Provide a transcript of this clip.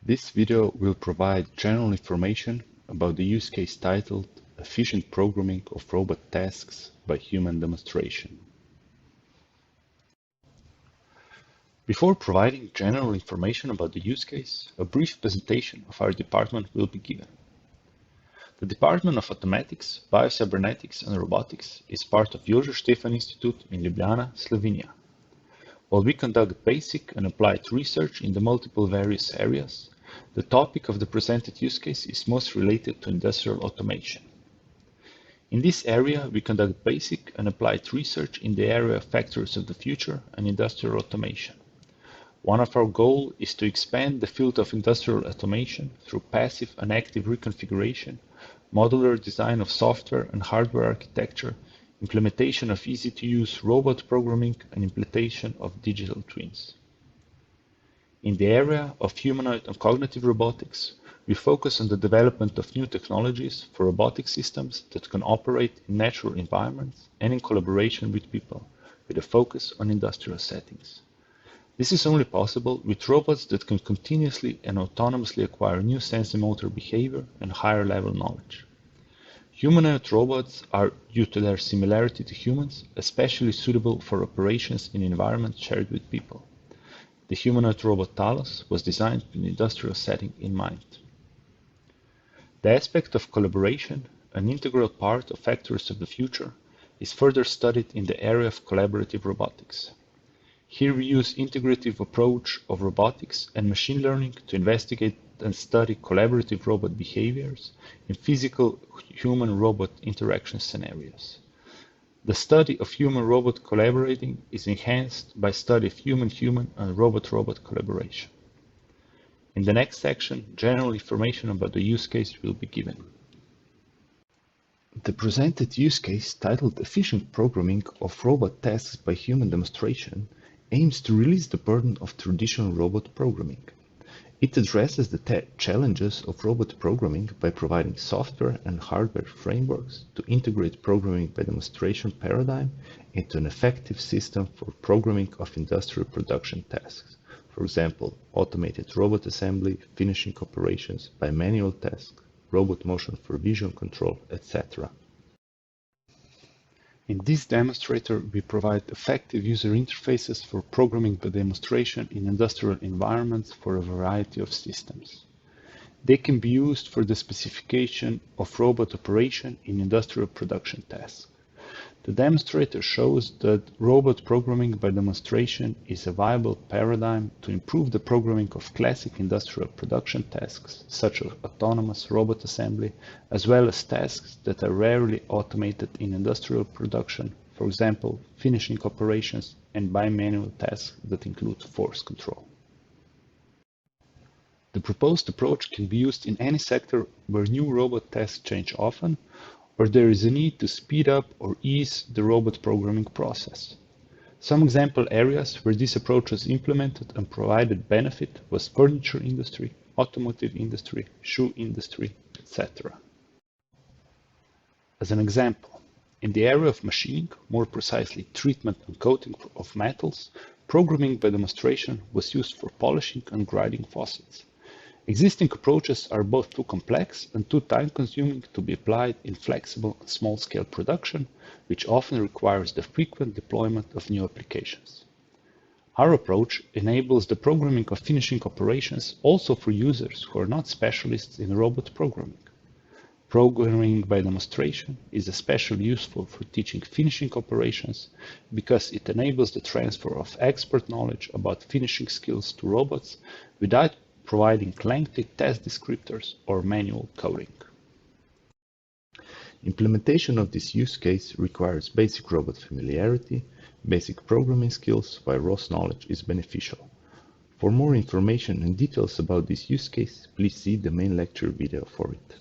This video will provide general information about the use case titled Efficient Programming of Robot Tasks by Human Demonstration. Before providing general information about the use case, a brief presentation of our department will be given. The Department of Automatics, Biocybernetics and Robotics is part of Jožef Stefan Institute in Ljubljana, Slovenia. While we conduct basic and applied research in the multiple various areas, the topic of the presented use case is most related to industrial automation. In this area, we conduct basic and applied research in the area of factories of the future and industrial automation. One of our goals is to expand the field of industrial automation through passive and active reconfiguration, modular design of software and hardware architecture, implementation of easy-to-use robot programming, and implementation of digital twins. In the area of humanoid and cognitive robotics, we focus on the development of new technologies for robotic systems that can operate in natural environments and in collaboration with people, with a focus on industrial settings. This is only possible with robots that can continuously and autonomously acquire new sensory-motor behavior and higher-level knowledge. Humanoid robots are, due to their similarity to humans, especially suitable for operations in environments shared with people. The humanoid robot Talos was designed with an industrial setting in mind. The aspect of collaboration, an integral part of factories of the future, is further studied in the area of collaborative robotics. Here we use integrative approach of robotics and machine learning to investigate and study collaborative robot behaviors in physical human-robot interaction scenarios. The study of human-robot collaborating is enhanced by study of human-human and robot-robot collaboration. In the next section, general information about the use case will be given. The presented use case, titled Efficient Programming of Robot Tasks by Human Demonstration, aims to release the burden of traditional robot programming. It addresses the challenges of robot programming by providing software and hardware frameworks to integrate programming by demonstration paradigm into an effective system for programming of industrial production tasks. For example, automated robot assembly, finishing operations by manual tasks, robot motion for vision control, etc. In this demonstrator, we provide effective user interfaces for programming by demonstration in industrial environments for a variety of systems. They can be used for the specification of robot operation in industrial production tasks. The demonstrator shows that robot programming by demonstration is a viable paradigm to improve the programming of classic industrial production tasks, such as autonomous robot assembly, as well as tasks that are rarely automated in industrial production, for example, finishing operations and bimanual tasks that include force control. The proposed approach can be used in any sector where new robot tasks change often, or there is a need to speed up or ease the robot programming process. Some example areas where this approach was implemented and provided benefit was furniture industry, automotive industry, shoe industry, etc. As an example, in the area of machining, more precisely treatment and coating of metals, programming by demonstration was used for polishing and grinding faucets. Existing approaches are both too complex and too time-consuming to be applied in flexible and small-scale production, which often requires the frequent deployment of new applications. Our approach enables the programming of finishing operations also for users who are not specialists in robot programming. Programming by demonstration is especially useful for teaching finishing operations because it enables the transfer of expert knowledge about finishing skills to robots without providing lengthy test descriptors or manual coding. Implementation of this use case requires basic robot familiarity, basic programming skills, while ROS knowledge is beneficial. For more information and details about this use case, please see the main lecture video for it.